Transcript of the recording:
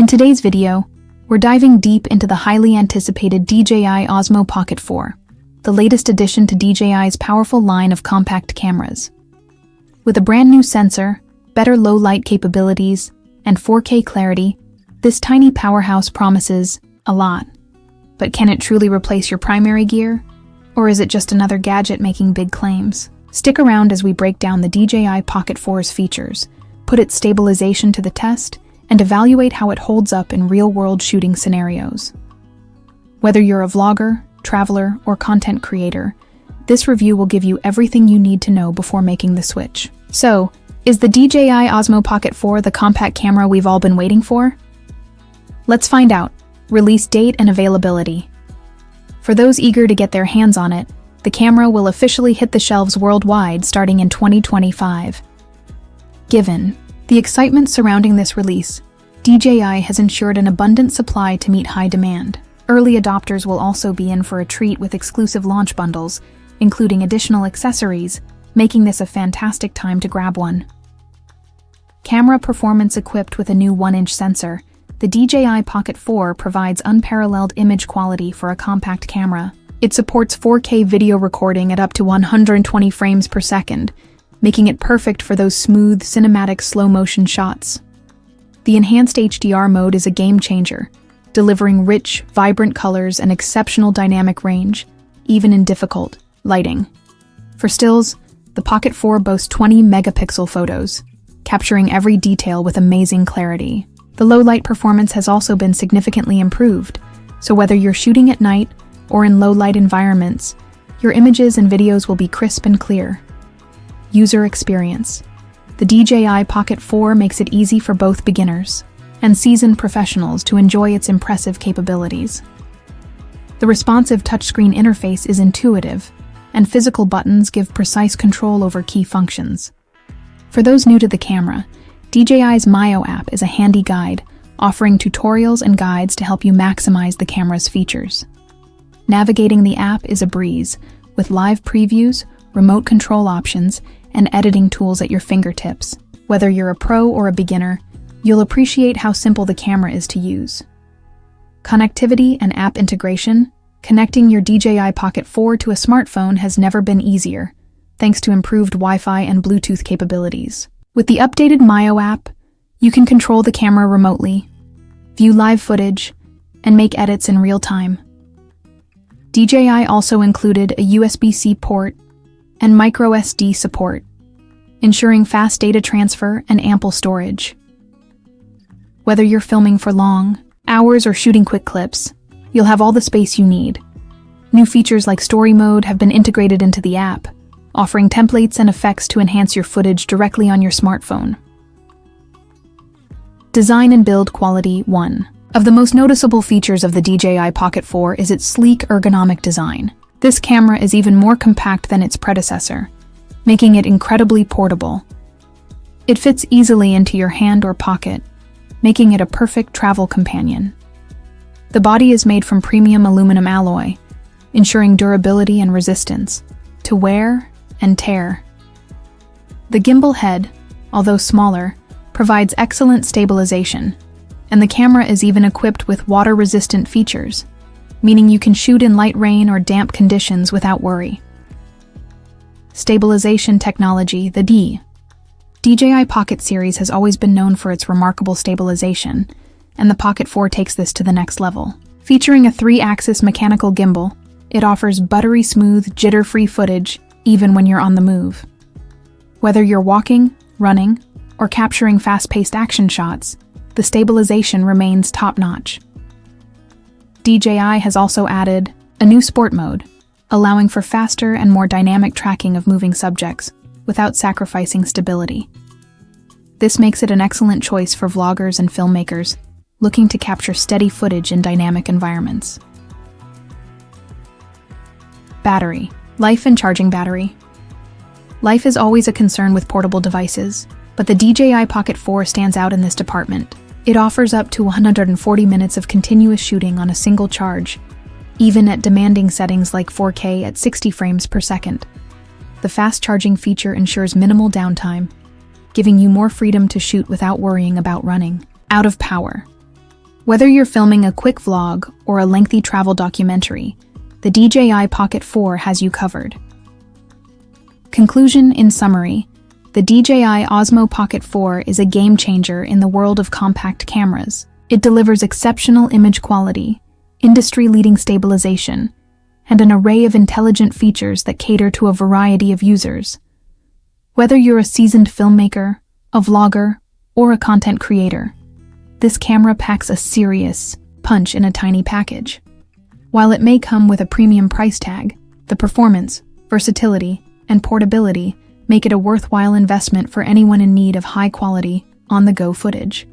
In today's video, we're diving deep into the highly anticipated DJI Osmo Pocket 4, the latest addition to DJI's powerful line of compact cameras. With a brand new sensor, better low-light capabilities, and 4K clarity, this tiny powerhouse promises a lot. But can it truly replace your primary gear? Or is it just another gadget making big claims? Stick around as we break down the DJI Pocket 4's features, put its stabilization to the test, and evaluate how it holds up in real-world shooting scenarios. Whether you're a vlogger, traveler, or content creator, this review will give you everything you need to know before making the switch. So, is the DJI Osmo Pocket 4 the compact camera we've all been waiting for? Let's find out. Release date and availability. For those eager to get their hands on it, the camera will officially hit the shelves worldwide starting in 2025. Given the excitement surrounding this release, DJI has ensured an abundant supply to meet high demand. Early adopters will also be in for a treat with exclusive launch bundles, including additional accessories, making this a fantastic time to grab one. Camera performance. Equipped with a new 1-inch sensor, the DJI Pocket 4 provides unparalleled image quality for a compact camera. It supports 4K video recording at up to 120 frames per second, making it perfect for those smooth, cinematic slow-motion shots. The enhanced HDR mode is a game-changer, delivering rich, vibrant colors and exceptional dynamic range, even in difficult lighting. For stills, the Pocket 4 boasts 20-megapixel photos, capturing every detail with amazing clarity. The low-light performance has also been significantly improved, so whether you're shooting at night or in low-light environments, your images and videos will be crisp and clear. User experience. The DJI Pocket 4 makes it easy for both beginners and seasoned professionals to enjoy its impressive capabilities. The responsive touchscreen interface is intuitive, and physical buttons give precise control over key functions. For those new to the camera, DJI's Mio app is a handy guide, offering tutorials and guides to help you maximize the camera's features. Navigating the app is a breeze, with live previews, remote control options, and editing tools at your fingertips. Whether you're a pro or a beginner, you'll appreciate how simple the camera is to use. Connectivity and app integration. Connecting your DJI Pocket 4 to a smartphone has never been easier, thanks to improved Wi-Fi and Bluetooth capabilities. With the updated Mio app, you can control the camera remotely, view live footage, and make edits in real time. DJI also included a USBC port and microSD support, ensuring fast data transfer and ample storage. Whether you're filming for long hours or shooting quick clips, you'll have all the space you need. New features like story mode have been integrated into the app, offering templates and effects to enhance your footage directly on your smartphone. Design and build quality. One of the most noticeable features of the DJI Pocket 4 is its sleek, ergonomic design. This camera is even more compact than its predecessor, making it incredibly portable. It fits easily into your hand or pocket, making it a perfect travel companion. The body is made from premium aluminum alloy, ensuring durability and resistance to wear and tear. The gimbal head, although smaller, provides excellent stabilization, and the camera is even equipped with water-resistant features, meaning you can shoot in light rain or damp conditions without worry. Stabilization technology. The DJI Pocket series has always been known for its remarkable stabilization, and the Pocket 4 takes this to the next level. Featuring a 3-axis mechanical gimbal, it offers buttery smooth, jitter-free footage even when you're on the move. Whether you're walking, running, or capturing fast-paced action shots, the stabilization remains top-notch. DJI has also added a new sport mode, allowing for faster and more dynamic tracking of moving subjects without sacrificing stability. This makes it an excellent choice for vloggers and filmmakers looking to capture steady footage in dynamic environments. Battery. Life and charging battery. Life is always a concern with portable devices, but the DJI Pocket 4 stands out in this department. It offers up to 140 minutes of continuous shooting on a single charge, even at demanding settings like 4K at 60 frames per second. The fast charging feature ensures minimal downtime, giving you more freedom to shoot without worrying about running out of power. Whether you're filming a quick vlog or a lengthy travel documentary, the DJI Pocket 4 has you covered. Conclusion in summary, the DJI Osmo Pocket 4 is a game-changer in the world of compact cameras. It delivers exceptional image quality, industry-leading stabilization, and an array of intelligent features that cater to a variety of users. Whether you're a seasoned filmmaker, a vlogger, or a content creator, this camera packs a serious punch in a tiny package. While it may come with a premium price tag, the performance, versatility, and portability make it a worthwhile investment for anyone in need of high-quality, on-the-go footage.